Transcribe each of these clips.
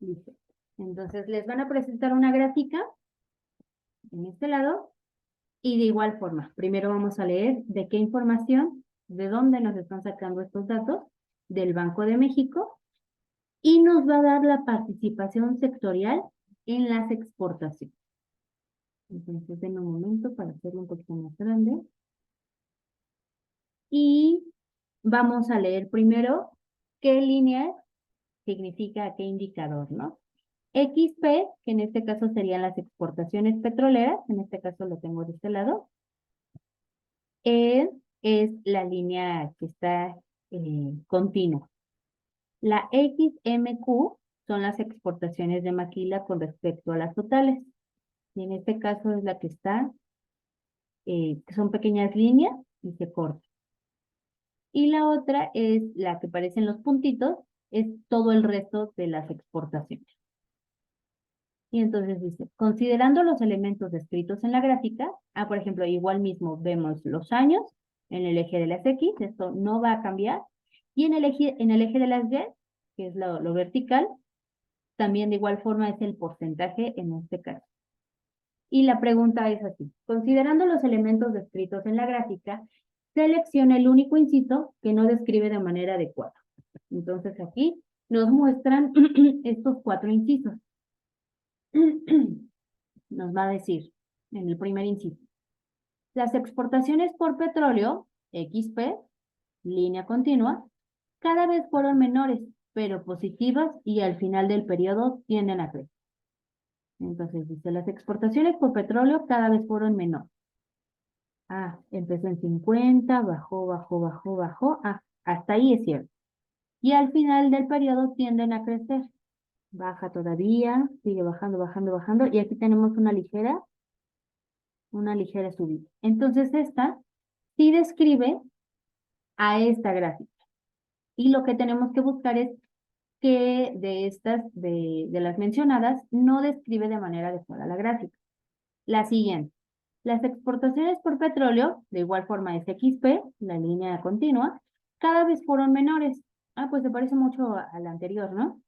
Listo. Entonces les van a presentar una gráfica en este lado y de igual forma, primero vamos a leer de qué información, de dónde nos están sacando estos datos, del Banco de México, y nos va a dar la participación sectorial en las exportaciones. Entonces, den un momento para hacerlo un poquito más grande. Y vamos a leer primero qué línea significa qué indicador, ¿no? XP, que en este caso serían las exportaciones petroleras, en este caso lo tengo de este lado, es la línea que está continua. La XMQ son las exportaciones de maquila con respecto a las totales. Y en este caso es la que está, que son pequeñas líneas y se corta. Y la otra es la que aparecen los puntitos, es todo el resto de las exportaciones. Y entonces dice, considerando los elementos descritos en la gráfica, por ejemplo, igual mismo vemos los años en el eje de las X, esto no va a cambiar, y en el eje de las Y, que es lo vertical, también de igual forma es el porcentaje en este caso. Y la pregunta es así, considerando los elementos descritos en la gráfica, selecciona el único inciso que no describe de manera adecuada. Entonces aquí nos muestran estos 4 incisos. Nos va a decir en el primer inciso, las exportaciones por petróleo, XP, línea continua, cada vez fueron menores, pero positivas y al final del periodo tienden a crecer. Entonces dice, las exportaciones por petróleo cada vez fueron menores. Empezó en 50, bajó. Hasta ahí es cierto. Y al final del periodo tienden a crecer. Baja todavía, sigue bajando. Y aquí tenemos una ligera subida. Entonces esta sí describe a esta gráfica. Y lo que tenemos que buscar es que de estas, de las mencionadas, no describe de manera adecuada la gráfica. La siguiente. Las exportaciones por petróleo, de igual forma es XP, la línea continua, cada vez fueron menores. Pues se parece mucho a la anterior, ¿no?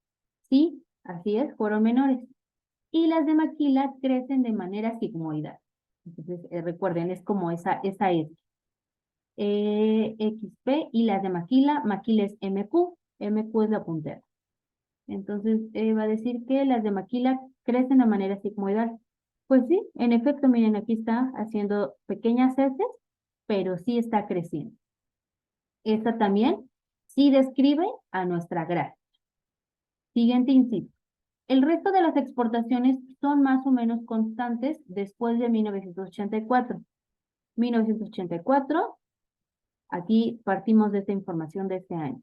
Sí, así es, fueron menores. Y las de maquila crecen de manera sigmoidal. Entonces, recuerden, es como esa es. XP y las de maquila es MQ. MQ es la puntera. Entonces, va a decir que las de maquila crecen de manera sigmoidal. Pues sí, en efecto, miren, aquí está haciendo pequeñas heces, pero sí está creciendo. Esta también sí describe a nuestra gráfica. Siguiente inciso. El resto de las exportaciones son más o menos constantes después de 1984. 1984, aquí partimos de esta información de este año.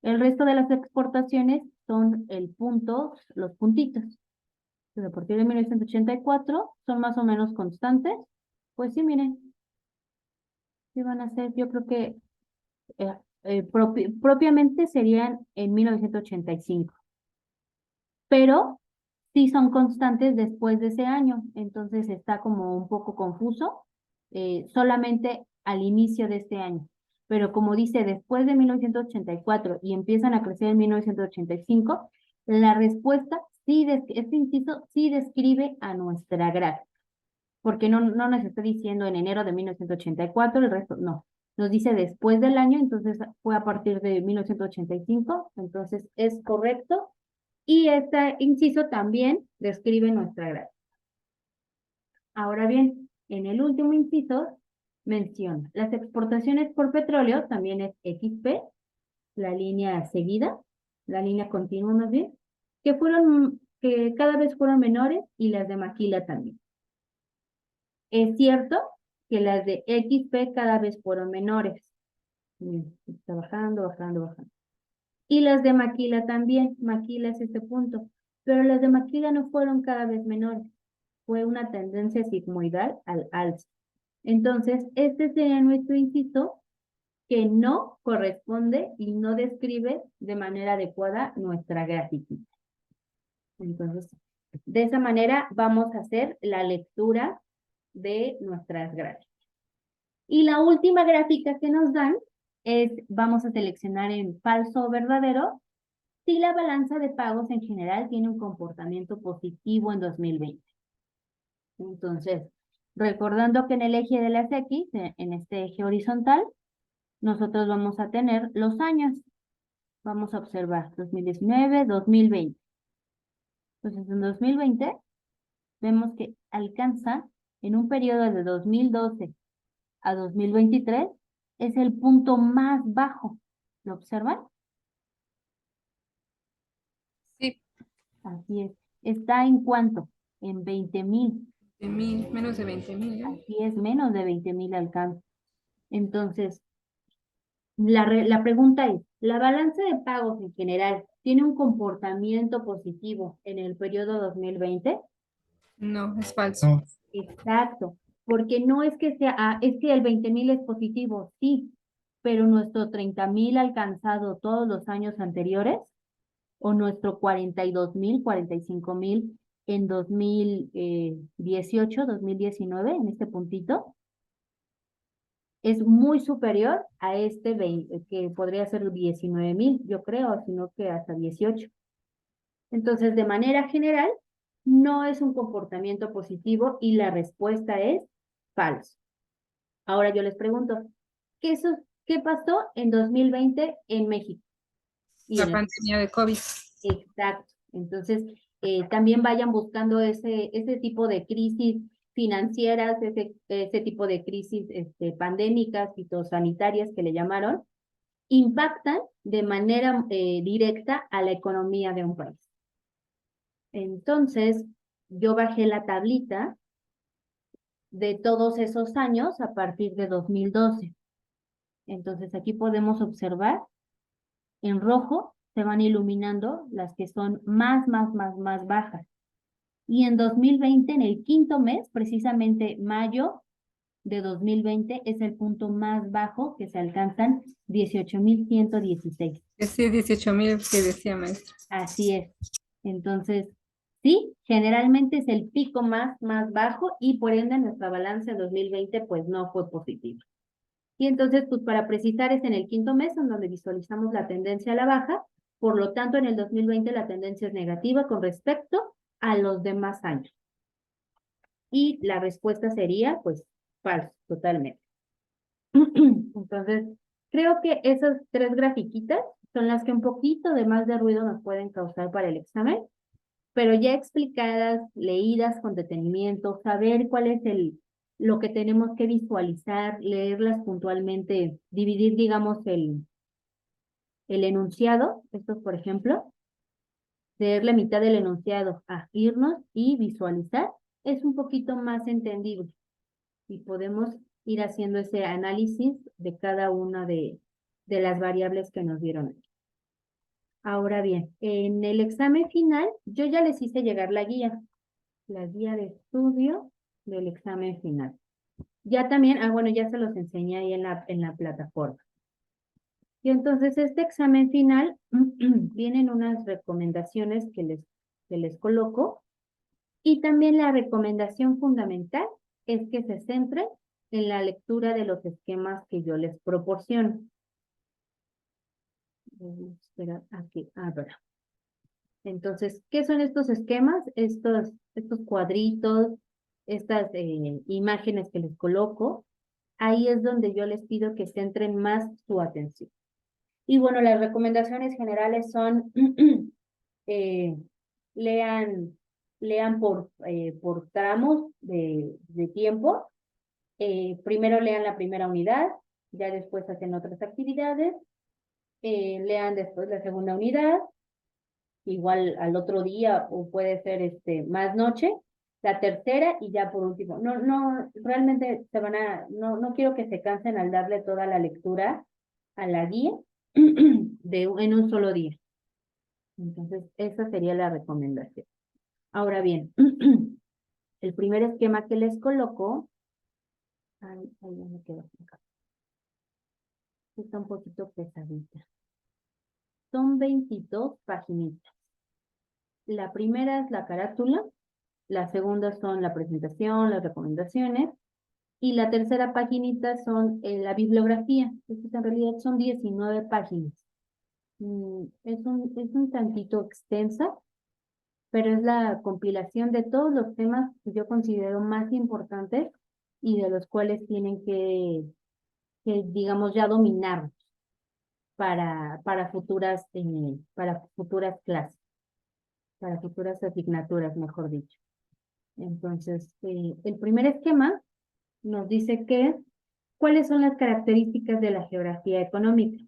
El resto de las exportaciones son los puntitos. Entonces, a partir de 1984 son más o menos constantes. Pues sí, miren, sí van a ser, yo creo que propiamente serían en 1985. Pero sí son constantes después de ese año. Entonces está como un poco confuso, solamente al inicio de este año. Pero como dice, después de 1984 y empiezan a crecer en 1985, la respuesta, este inciso sí describe a nuestra gráfica. Porque no nos está diciendo en enero de 1984, el resto no. Nos dice después del año, entonces fue a partir de 1985, entonces es correcto. Y este inciso también describe nuestra gráfica. Ahora bien, en el último inciso menciona las exportaciones por petróleo, también es XP, la línea seguida, la línea continua más bien, que cada vez fueron menores y las de maquila también. Es cierto que las de XP cada vez fueron menores. Está bajando. Y las de maquila también, maquila es este punto. Pero las de maquila no fueron cada vez menores. Fue una tendencia sigmoidal al alza. Entonces, este sería nuestro inciso que no corresponde y no describe de manera adecuada nuestra gráfica. Entonces, de esa manera vamos a hacer la lectura de nuestras gráficas. Y la última gráfica que nos dan vamos a seleccionar en falso o verdadero sí la balanza de pagos en general tiene un comportamiento positivo en 2020. Entonces, recordando que en el eje de las X, en este eje horizontal, nosotros vamos a tener los años. Vamos a observar 2019, 2020. Entonces, en 2020 vemos que alcanza en un periodo de 2012 a 2023, es el punto más bajo. ¿Lo observan? Sí, Así es. ¿Está en cuánto? En 20,000. 20,000, menos de 20,000, ¿eh? Así es, menos de 20,000 alcanza. Entonces, la pregunta es, ¿la balanza de pagos en general tiene un comportamiento positivo en el periodo 2020? No, es falso. No, Exacto, porque no es que sea, es que el 20,000 es positivo, sí, pero nuestro 30,000 alcanzado todos los años anteriores, o nuestro 42,000, 45,000 en 2018, 2019, en este puntito, es muy superior a este 20, que podría ser 19,000, yo creo, sino que hasta 18. Entonces, de manera general, no es un comportamiento positivo y la respuesta es falso. Ahora yo les pregunto, ¿qué pasó en 2020 en México? Y La en pandemia de COVID. Exacto. Entonces, también vayan buscando ese tipo de crisis financieras, ese tipo de crisis pandémicas, fitosanitarias que le llamaron, impactan de manera directa a la economía de un país. Entonces, yo bajé la tablita de todos esos años a partir de 2012. Entonces, aquí podemos observar en rojo se van iluminando las que son más bajas. Y en 2020, en el quinto mes, precisamente mayo de 2020, es el punto más bajo que se alcanzan 18,116. Sí, 18,000 que decía maestra. Así es. Entonces, sí, generalmente es el pico más bajo y por ende nuestra balanza de 2020 pues no fue positiva. Y entonces, pues para precisar es en el quinto mes en donde visualizamos la tendencia a la baja, por lo tanto en el 2020 la tendencia es negativa con respecto a los demás años. Y la respuesta sería, pues, falso, totalmente. Entonces, creo que esas tres grafiquitas son las que un poquito de más de ruido nos pueden causar para el examen, pero ya explicadas, leídas con detenimiento, saber cuál es lo que tenemos que visualizar, leerlas puntualmente, dividir, digamos, el enunciado, estos por ejemplo, leer la mitad del enunciado a irnos y visualizar, es un poquito más entendible y podemos ir haciendo ese análisis de cada una de las variables que nos dieron aquí. Ahora bien, en el examen final, yo ya les hice llegar la guía de estudio del examen final. Ya también, bueno, ya se los enseñé ahí en la plataforma. Y entonces este examen final vienen unas recomendaciones que les coloco y también la recomendación fundamental es que se centren en la lectura de los esquemas que yo les proporciono. Espera, aquí, ver. Entonces, ¿qué son estos esquemas? Estos cuadritos, estas imágenes que les coloco, ahí es donde yo les pido que centren más su atención. Y bueno, las recomendaciones generales son, eh, lean, lean por tramos de tiempo. Primero lean la primera unidad, ya después hacen otras actividades, lean después la segunda unidad, igual al otro día o puede ser más noche, la tercera y ya por último. No, realmente no quiero que se cansen al darle toda la lectura a la guía en un solo día. Entonces, esa sería la recomendación. Ahora bien, el primer esquema que les coloco, ahí ya me quedo acá. Está un poquito pesadita. Son 22 paginitas. La primera es la carátula, la segunda son la presentación, las recomendaciones, y la tercera paginita son la bibliografía. Entonces, en realidad son 19 páginas. Es un tantito extensa, pero es la compilación de todos los temas que yo considero más importantes y de los cuales tienen que digamos, ya dominar para futuras clases, para futuras asignaturas, mejor dicho. Entonces, el primer esquema nos dice cuáles son las características de la geografía económica.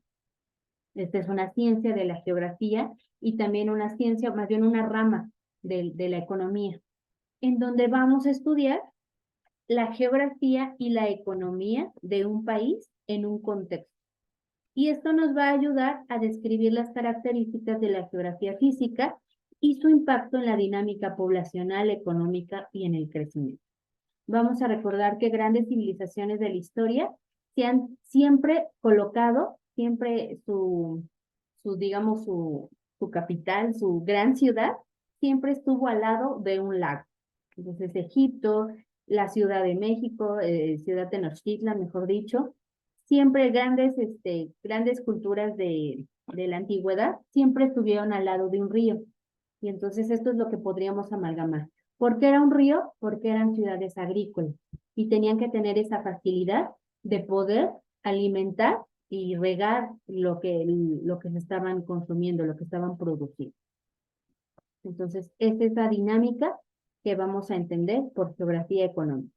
Esta es una ciencia de la geografía y también una ciencia, más bien una rama de la economía, en donde vamos a estudiar la geografía y la economía de un país en un contexto. Y esto nos va a ayudar a describir las características de la geografía física y su impacto en la dinámica poblacional, económica y en el crecimiento. Vamos a recordar que grandes civilizaciones de la historia se han siempre colocado, siempre digamos, su capital, su gran ciudad, siempre estuvo al lado de un lago. Entonces, Egipto, la Ciudad de México, Ciudad Tenochtitlan, mejor dicho, siempre grandes culturas de la antigüedad, siempre estuvieron al lado de un río. Y entonces esto es lo que podríamos amalgamar. ¿Por qué era un río? Porque eran ciudades agrícolas y tenían que tener esa facilidad de poder alimentar y regar lo que se estaban consumiendo, lo que estaban produciendo. Entonces, es esa dinámica que vamos a entender por geografía económica.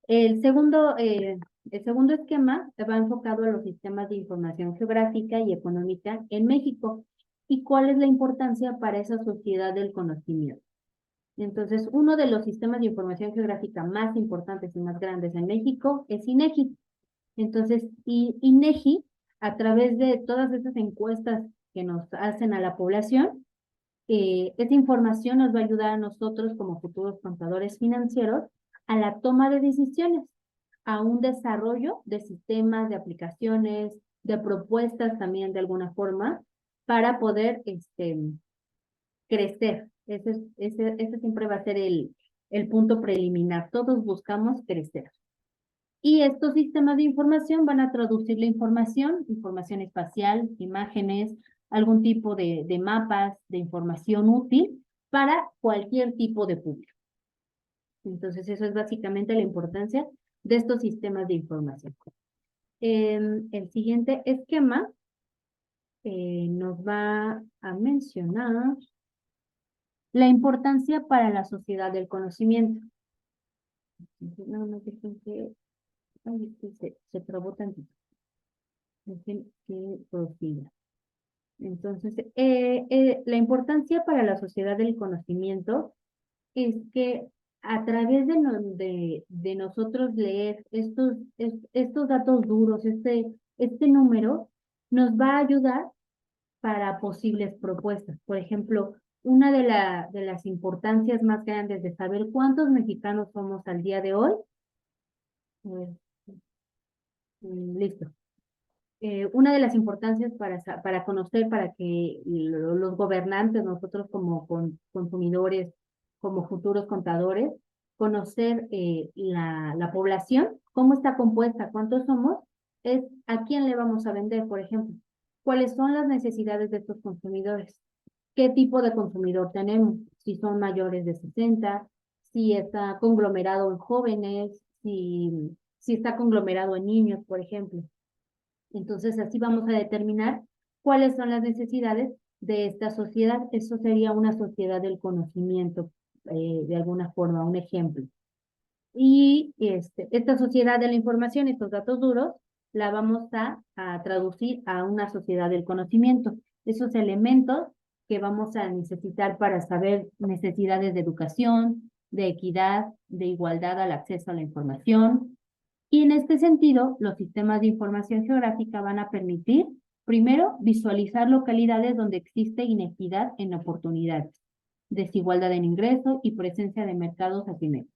El segundo esquema va enfocado a los sistemas de información geográfica y económica en México y cuál es la importancia para esa sociedad del conocimiento. Entonces, uno de los sistemas de información geográfica más importantes y más grandes en México es INEGI. Entonces, INEGI, a través de todas esas encuestas que nos hacen a la población, esta información nos va a ayudar a nosotros como futuros contadores financieros a la toma de decisiones, a un desarrollo de sistemas, de aplicaciones, de propuestas también de alguna forma, para poder crecer. Ese siempre va a ser el punto preliminar. Todos buscamos crecer. Y estos sistemas de información van a traducir la información espacial, imágenes, algún tipo de mapas, de información útil para cualquier tipo de público. Entonces, eso es básicamente la importancia de estos sistemas de información. El siguiente esquema nos va a mencionar la importancia para la sociedad del conocimiento. No, no, dejen que... Ay, es que se trabó tantito. Dejen que prosiga. Entonces, la importancia para la sociedad del conocimiento es que a través de nosotros leer estos datos duros, este número, nos va a ayudar para posibles propuestas. Por ejemplo, una de las importancias más grandes de saber cuántos mexicanos somos al día de hoy. Listo. Una de las importancias para conocer, para que los gobernantes, nosotros como consumidores, como futuros contadores, conocer la población, cómo está compuesta, cuántos somos, es a quién le vamos a vender, por ejemplo. ¿Cuáles son las necesidades de estos consumidores? ¿Qué tipo de consumidor tenemos? Si son mayores de 60, si está conglomerado en jóvenes, si está conglomerado en niños, por ejemplo. Entonces, así vamos a determinar cuáles son las necesidades de esta sociedad. Eso sería una sociedad del conocimiento, de alguna forma, un ejemplo. Y esta sociedad de la información, estos datos duros, la vamos a traducir a una sociedad del conocimiento. Esos elementos que vamos a necesitar para saber necesidades de educación, de equidad, de igualdad al acceso a la información. Y en este sentido, los sistemas de información geográfica van a permitir, primero, visualizar localidades donde existe inequidad en oportunidades, desigualdad en ingresos y presencia de mercados asimétricos.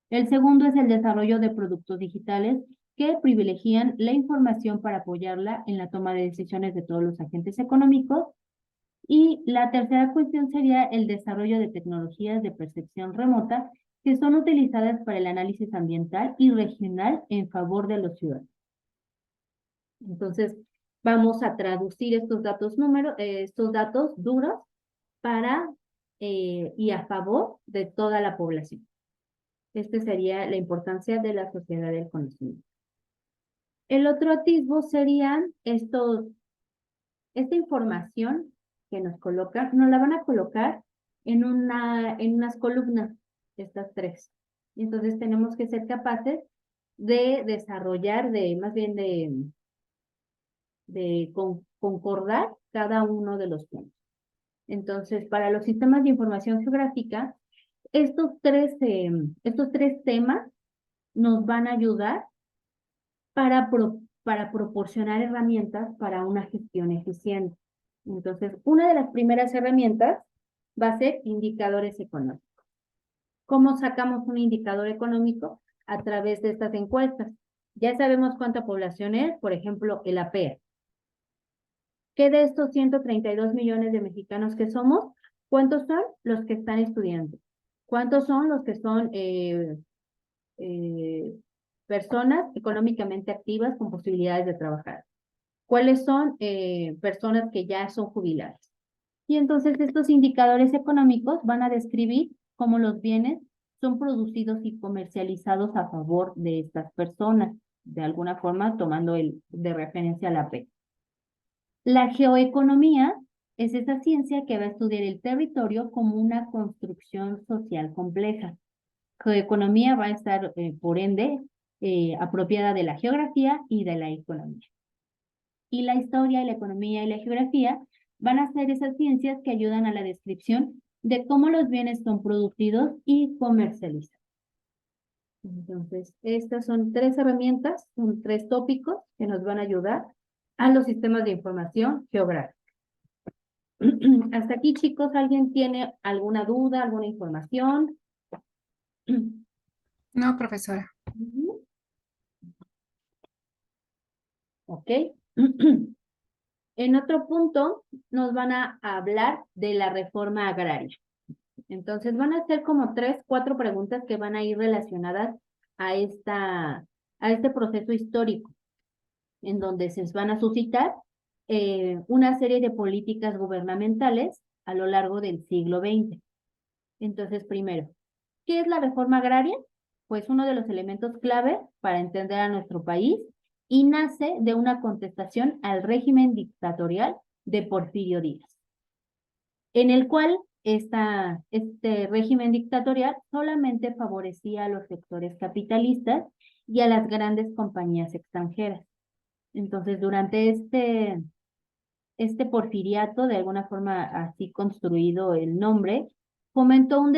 El segundo es el desarrollo de productos digitales que privilegian la información para apoyarla en la toma de decisiones de todos los agentes económicos. Y la tercera cuestión sería el desarrollo de tecnologías de percepción remota que son utilizadas para el análisis ambiental y regional en favor de los ciudadanos. Entonces, vamos a traducir estos datos duros para y a favor de toda la población. Esta sería la importancia de la sociedad del conocimiento. El otro atisbo serían esta información que nos la van a colocar en unas columnas, estas tres. Y entonces tenemos que ser capaces de desarrollar, más bien de concordar cada uno de los puntos. Entonces, para los sistemas de información geográfica, estos tres temas nos van a ayudar para proporcionar herramientas para una gestión eficiente. Entonces, una de las primeras herramientas va a ser indicadores económicos. ¿Cómo sacamos un indicador económico? A través de estas encuestas. Ya sabemos cuánta población es, por ejemplo, el APEA. ¿Qué de estos 132 millones de mexicanos que somos? ¿Cuántos son los que están estudiando? ¿Cuántos son los que son personas económicamente activas con posibilidades de trabajar? ¿Cuáles son personas que ya son jubiladas? Y entonces estos indicadores económicos van a describir cómo los bienes son producidos y comercializados a favor de estas personas, de alguna forma tomando de referencia la P. La geoeconomía es esa ciencia que va a estudiar el territorio como una construcción social compleja. Geoeconomía va a estar, por ende, apropiada de la geografía y de la economía. Y la historia, la economía y la geografía van a ser esas ciencias que ayudan a la descripción de cómo los bienes son producidos y comercializados. Entonces, estas son tres herramientas, son tres tópicos que nos van a ayudar a los sistemas de información geográfica. Hasta aquí, chicos, ¿alguien tiene alguna duda, alguna información? No, profesora. Ok. En otro punto nos van a hablar de la reforma agraria. Entonces van a ser como 3, 4 preguntas que van a ir relacionadas a este proceso histórico, en donde se van a suscitar una serie de políticas gubernamentales a lo largo del siglo XX. Entonces, primero, ¿qué es la reforma agraria? Pues uno de los elementos clave para entender a nuestro país y nace de una contestación al régimen dictatorial de Porfirio Díaz, en el cual este régimen dictatorial solamente favorecía a los sectores capitalistas y a las grandes compañías extranjeras. Entonces, durante este porfiriato, de alguna forma así construido el nombre, fomentó un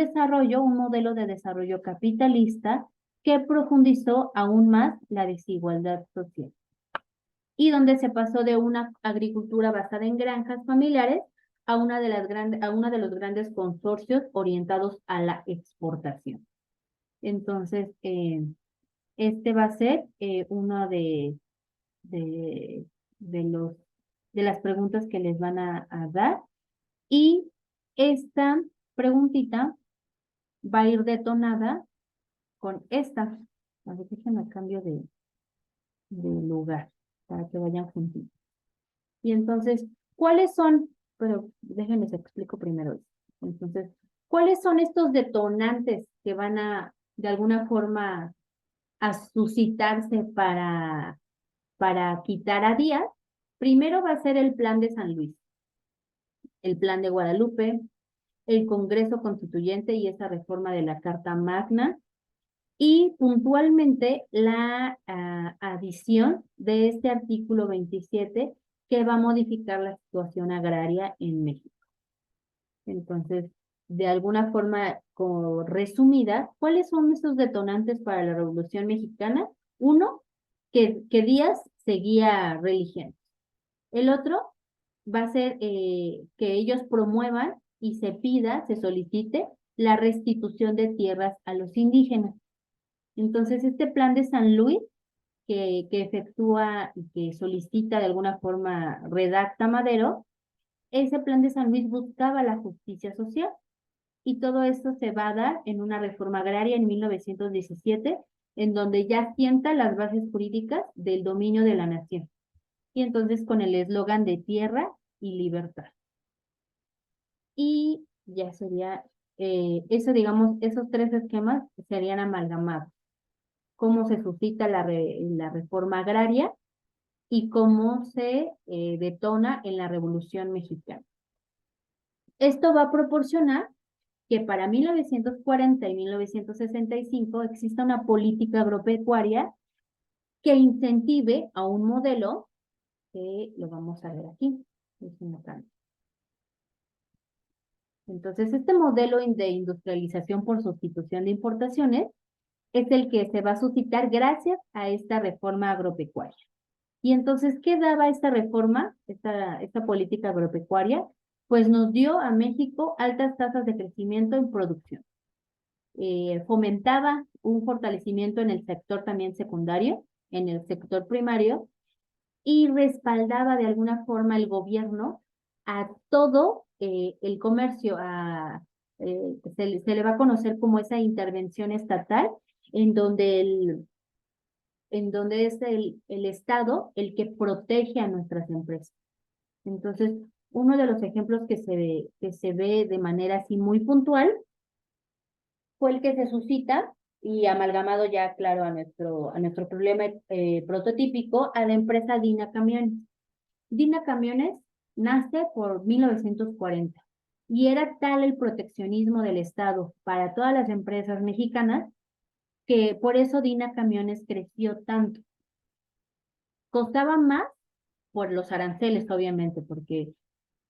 modelo de desarrollo capitalista que profundizó aún más la desigualdad social. Y donde se pasó de una agricultura basada en granjas familiares a uno de los grandes consorcios orientados a la exportación. Entonces, este va a ser uno de, de las preguntas que les van a dar. Y esta preguntita va a ir detonada con esta. A ver, déjenme cambio de lugar para que vayan juntitos. Y entonces, ¿cuáles son? Pero déjenme les explico primero esto. Entonces, ¿cuáles son estos detonantes que van a, de alguna forma, a suscitarse para quitar a Díaz? Primero va a ser el Plan de San Luis, el Plan de Guadalupe, el Congreso Constituyente y esa reforma de la Carta Magna, y puntualmente la adición de este artículo 27 que va a modificar la situación agraria en México. Entonces, de alguna forma resumida, ¿cuáles son esos detonantes para la Revolución Mexicana? Uno, que Díaz seguía religión. El otro va a ser que ellos promuevan y se solicite la restitución de tierras a los indígenas. Entonces, este plan de San Luis que efectúa y que solicita de alguna forma, redacta Madero, ese plan de San Luis buscaba la justicia social. Y todo esto se va a dar en una reforma agraria en 1917, en donde ya sienta las bases jurídicas del dominio de la nación. y entonces con el eslogan de tierra y libertad. Y ya sería, eso digamos, esos tres esquemas serían amalgamados. Cómo se suscita la reforma agraria y cómo se detona en la Revolución Mexicana. Esto va a proporcionar que para 1940 y 1965 exista una política agropecuaria que incentive a un modelo, que lo vamos a ver aquí. Entonces, este modelo de industrialización por sustitución de importaciones es el que se va a suscitar gracias a esta reforma agropecuaria. Y entonces, ¿qué daba esta reforma, esta política agropecuaria? Pues nos dio a México altas tasas de crecimiento en producción. Fomentaba un fortalecimiento en el sector también secundario, en el sector primario, y respaldaba de alguna forma el gobierno a todo el comercio, se le va a conocer como esa intervención estatal, en donde es el Estado el que protege a nuestras empresas. Entonces, uno de los ejemplos que se ve de manera así muy puntual fue el que se suscita y amalgamado ya, claro, a nuestro problema prototípico, a la empresa Dina Camiones. Dina Camiones nace por 1940 y era tal el proteccionismo del Estado para todas las empresas mexicanas que por eso Dina Camiones creció tanto. Costaba más por los aranceles, obviamente, porque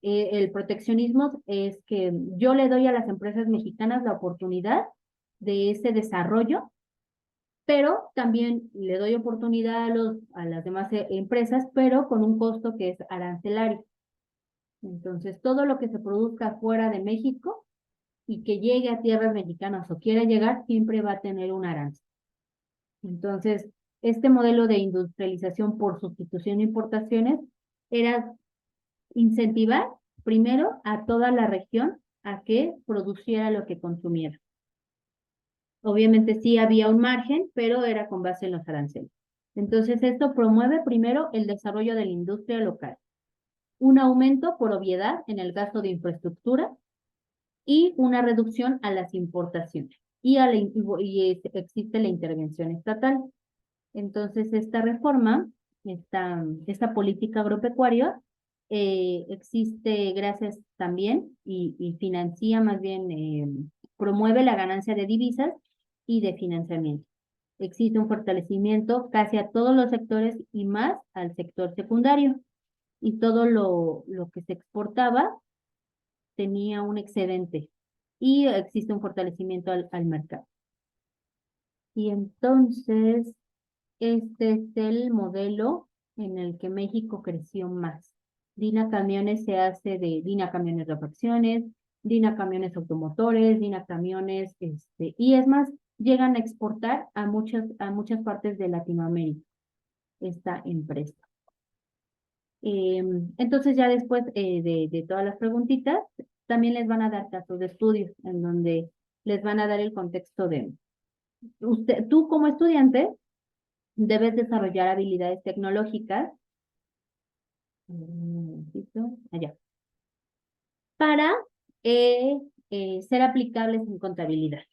el proteccionismo es que yo le doy a las empresas mexicanas la oportunidad de ese desarrollo, pero también le doy oportunidad a las demás empresas, pero con un costo que es arancelario. Entonces, todo lo que se produzca fuera de México y que llegue a tierras mexicanas o quiera llegar, siempre va a tener un arancel. Entonces, este modelo de industrialización por sustitución de importaciones era incentivar primero a toda la región a que produciera lo que consumiera. Obviamente sí había un margen, pero era con base en los aranceles. Entonces, esto promueve primero el desarrollo de la industria local, un aumento por obviedad en el gasto de infraestructura y una reducción a las importaciones. Y existe la intervención estatal. Entonces, esta reforma, esta política agropecuaria, existe gracias también y financia más bien, promueve la ganancia de divisas y de financiamiento. Existe un fortalecimiento casi a todos los sectores y más al sector secundario. Y todo lo que se exportaba tenía un excedente y existe un fortalecimiento al mercado. Y entonces, este es el modelo en el que México creció más. Dina Camiones se hace de Dina Camiones Refacciones, Dina Camiones Automotores, Dina Camiones, y es más, llegan a exportar a muchas partes de Latinoamérica esta empresa. Entonces ya después de todas las preguntitas, también les van a dar casos de estudios en donde les van a dar el contexto de tú como estudiante debes desarrollar habilidades tecnológicas allá, para ser aplicables en contabilidad.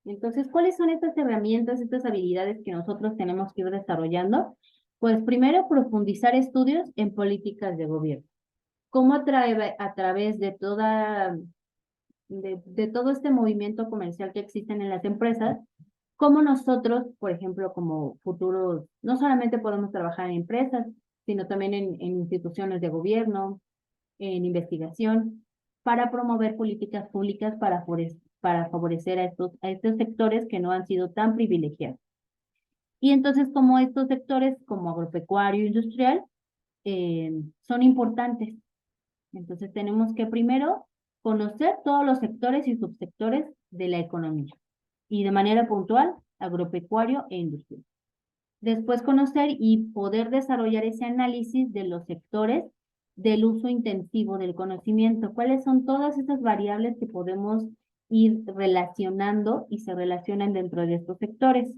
Entonces, ¿cuáles son estas herramientas, estas habilidades que nosotros tenemos que ir desarrollando? Pues primero, profundizar estudios en políticas de gobierno. Cómo a través de todo este movimiento comercial que existen en las empresas, cómo nosotros, por ejemplo, como futuros, no solamente podemos trabajar en empresas, sino también en instituciones de gobierno, en investigación, para promover políticas públicas para favorecer a estos sectores que no han sido tan privilegiados. Y entonces, como estos sectores, como agropecuario, industrial, son importantes. Entonces, tenemos que primero conocer todos los sectores y subsectores de la economía y de manera puntual, agropecuario e industrial. Después conocer y poder desarrollar ese análisis de los sectores del uso intensivo del conocimiento. ¿Cuáles son todas esas variables que podemos ir relacionando y se relacionan dentro de estos sectores?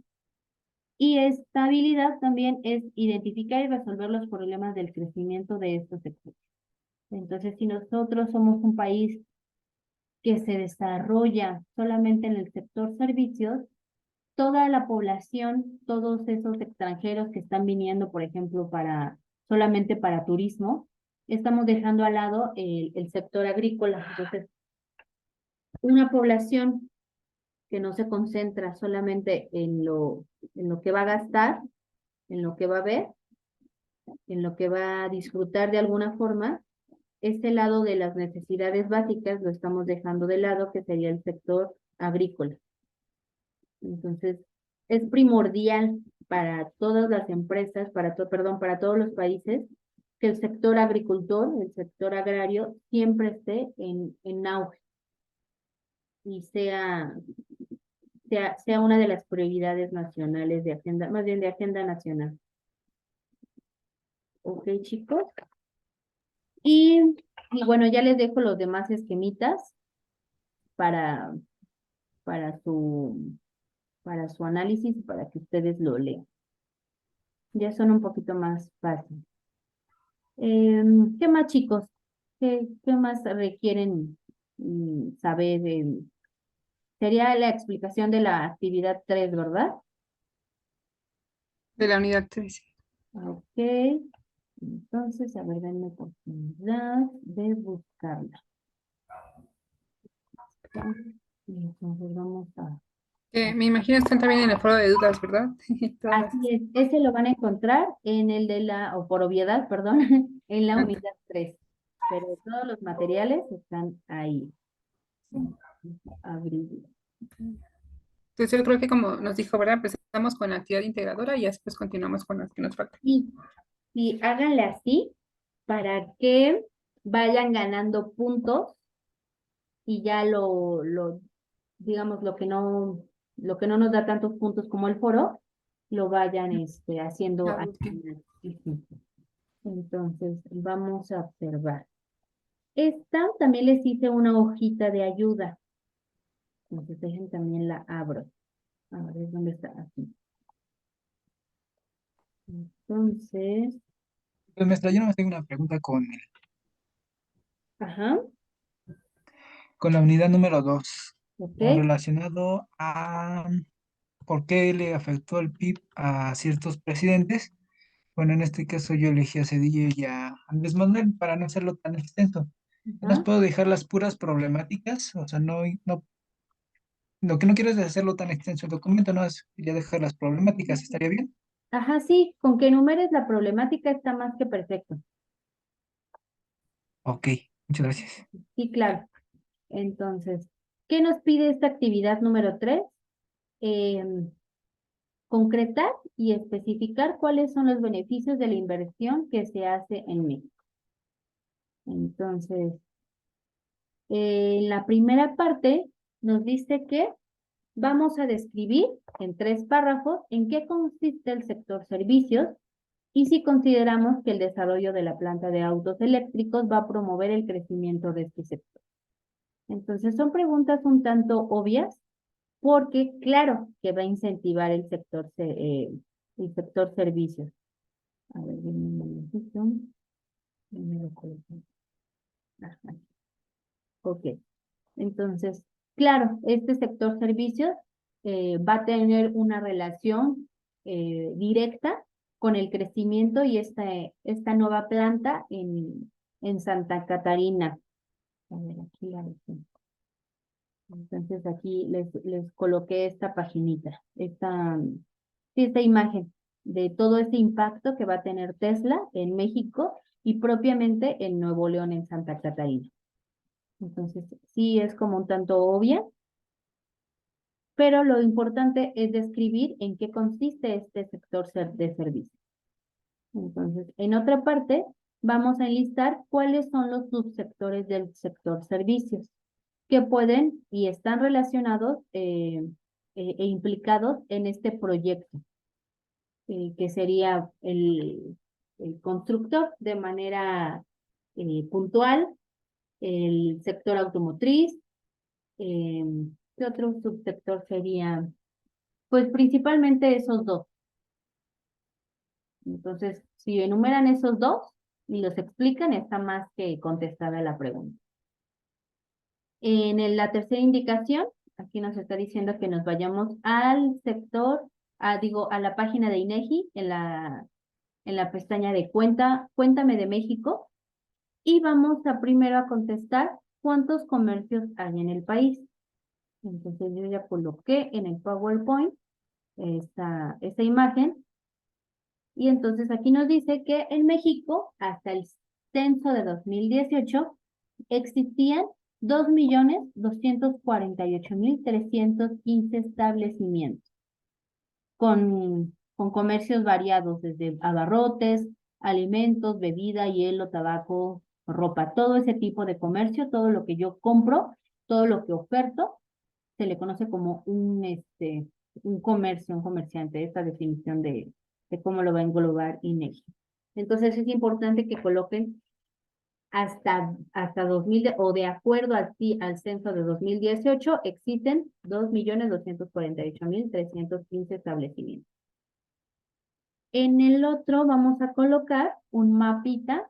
Y estabilidad también es identificar y resolver los problemas del crecimiento de estos sectores. Entonces, si nosotros somos un país que se desarrolla solamente en el sector servicios, toda la población, todos esos extranjeros que están viniendo, por ejemplo, solamente para turismo, estamos dejando al lado el sector agrícola. Entonces, una población que no se concentra solamente en lo que va a gastar, en lo que va a ver, en lo que va a disfrutar de alguna forma, este lado de las necesidades básicas lo estamos dejando de lado, que sería el sector agrícola. Entonces, es primordial para todas las empresas, para todos los países, que el sector agricultor, el sector agrario, siempre esté en auge y sea una de las prioridades nacionales de agenda, más bien de agenda nacional. Ok, chicos. Y bueno, ya les dejo los demás esquemitas para, para su, para su análisis, para que ustedes lo lean. Ya son un poquito más fáciles. ¿Qué más, chicos? ¿Qué más requieren saber? Sería la explicación de la actividad 3, ¿verdad? De la unidad 13. Ok. Entonces, a ver, denme oportunidad de buscarla. Entonces vamos a... Me imagino están también en el foro de dudas, ¿verdad? Todas. Así es, ese lo van a encontrar en el o por obviedad, perdón, en la Ah, unidad 3. Pero todos los materiales están ahí. Abrir. entonces yo creo que como nos dijo, ¿verdad? Empezamos con la actividad integradora y después continuamos con las que nos faltan. Y háganle así para que vayan ganando puntos y ya digamos, lo que no nos da tantos puntos como el foro, lo vayan haciendo Ah, al ok. final. Ujú. Entonces, vamos a observar. Esta también les hice una hojita de ayuda. Entonces, dejen también la abro. A ver, ¿dónde está? Aquí. Entonces, Pues maestra, yo nomás tengo una pregunta ajá, con la unidad número 2, ok, relacionado a por qué le afectó el PIB a ciertos presidentes. Bueno, en este caso yo elegí a Cedillo y a Andrés Manuel para no hacerlo tan extenso. ¿Nos ajá. puedo dejar las puras problemáticas? O sea, lo que no quiero es hacerlo tan extenso el documento, no es ya dejar las problemáticas, ¿estaría bien? Ajá, sí, con que enumeres la problemática está más que perfecto. Ok, muchas gracias. Sí, claro. Entonces, ¿qué nos pide esta actividad número 3? Concretar y especificar cuáles son los beneficios de la inversión que se hace en México. Entonces, en la primera parte nos dice que vamos a describir en 3 párrafos en qué consiste el sector servicios y si consideramos que el desarrollo de la planta de autos eléctricos va a promover el crecimiento de este sector. Entonces, son preguntas un tanto obvias porque, claro, que va a incentivar el sector servicios. A ver, denme un momentito. Me lo coloco. Ajá. Ok. Entonces, claro, este sector servicios va a tener una relación directa con el crecimiento y esta nueva planta en Santa Catarina. A ver, aquí la dejé. Entonces, aquí les coloqué esta paginita, sí, esta imagen de todo ese impacto que va a tener Tesla en México y propiamente en Nuevo León, en Santa Catarina. Entonces, sí es como un tanto obvia, pero lo importante es describir en qué consiste este sector de servicio. Entonces, en otra parte, vamos a enlistar cuáles son los subsectores del sector servicios que pueden y están relacionados e implicados en este proyecto, que sería el constructor de manera puntual, el sector automotriz, ¿qué otro subsector sería? Pues principalmente esos dos. Entonces, si enumeran esos dos y los explican, está más que contestada la pregunta. La tercera indicación, aquí nos está diciendo que nos vayamos al sector, a la página de INEGI, en la pestaña de Cuéntame de México, y vamos primero a contestar cuántos comercios hay en el país. Entonces yo ya coloqué en el PowerPoint esta imagen, y entonces aquí nos dice que en México, hasta el censo de 2018, existían 2.248.315 establecimientos, con comercios variados, desde abarrotes, alimentos, bebida, hielo, tabaco, ropa, todo ese tipo de comercio, todo lo que yo compro, todo lo que oferto, se le conoce como un comercio, un comerciante, esta definición de cómo lo va a englobar INEGI. Entonces es importante que coloquen hasta 2000, o de acuerdo al censo de 2018, existen 2.248.315 establecimientos. En el otro vamos a colocar un mapita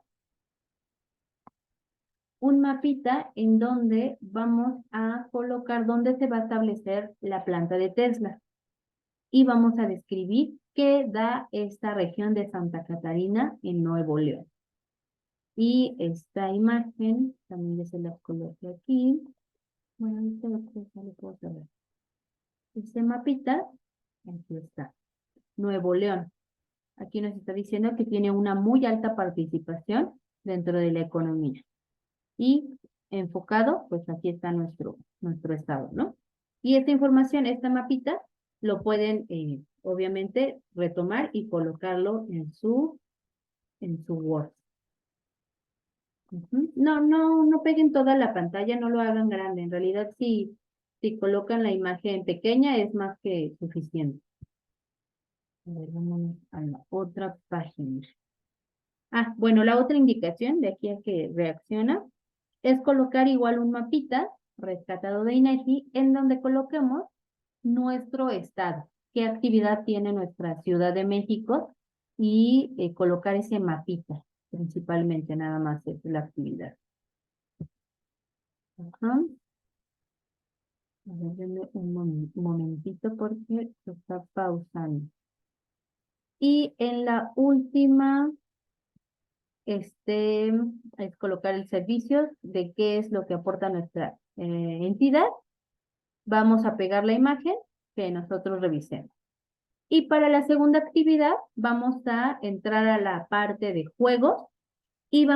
en donde vamos a colocar dónde se va a establecer la planta de Tesla. Y vamos a describir qué da esta región de Santa Catarina en Nuevo León. Y esta imagen, también ya se las coloqué aquí. Bueno, ahorita lo puedo saber. Este mapita, aquí está. Nuevo León. Aquí nos está diciendo que tiene una muy alta participación dentro de la economía. Y enfocado, pues aquí está nuestro estado, ¿no? Y esta información, esta mapita, lo pueden, obviamente, retomar y colocarlo en su Word. No peguen toda la pantalla, no lo hagan grande. En realidad, si colocan la imagen pequeña, es más que suficiente. A ver, vamos a la otra página. Bueno, la otra indicación de aquí a que reacciona es colocar igual un mapita rescatado de INEGI en donde coloquemos nuestro estado, qué actividad tiene nuestra Ciudad de México, y colocar ese mapita, principalmente, nada más es la actividad. Ajá. A ver, denme un momentito porque se está pausando. Y en la última, es colocar el servicio de qué es lo que aporta nuestra entidad. Vamos a pegar la imagen que nosotros revisemos. Y para la segunda actividad vamos a entrar a la parte de juegos y vamos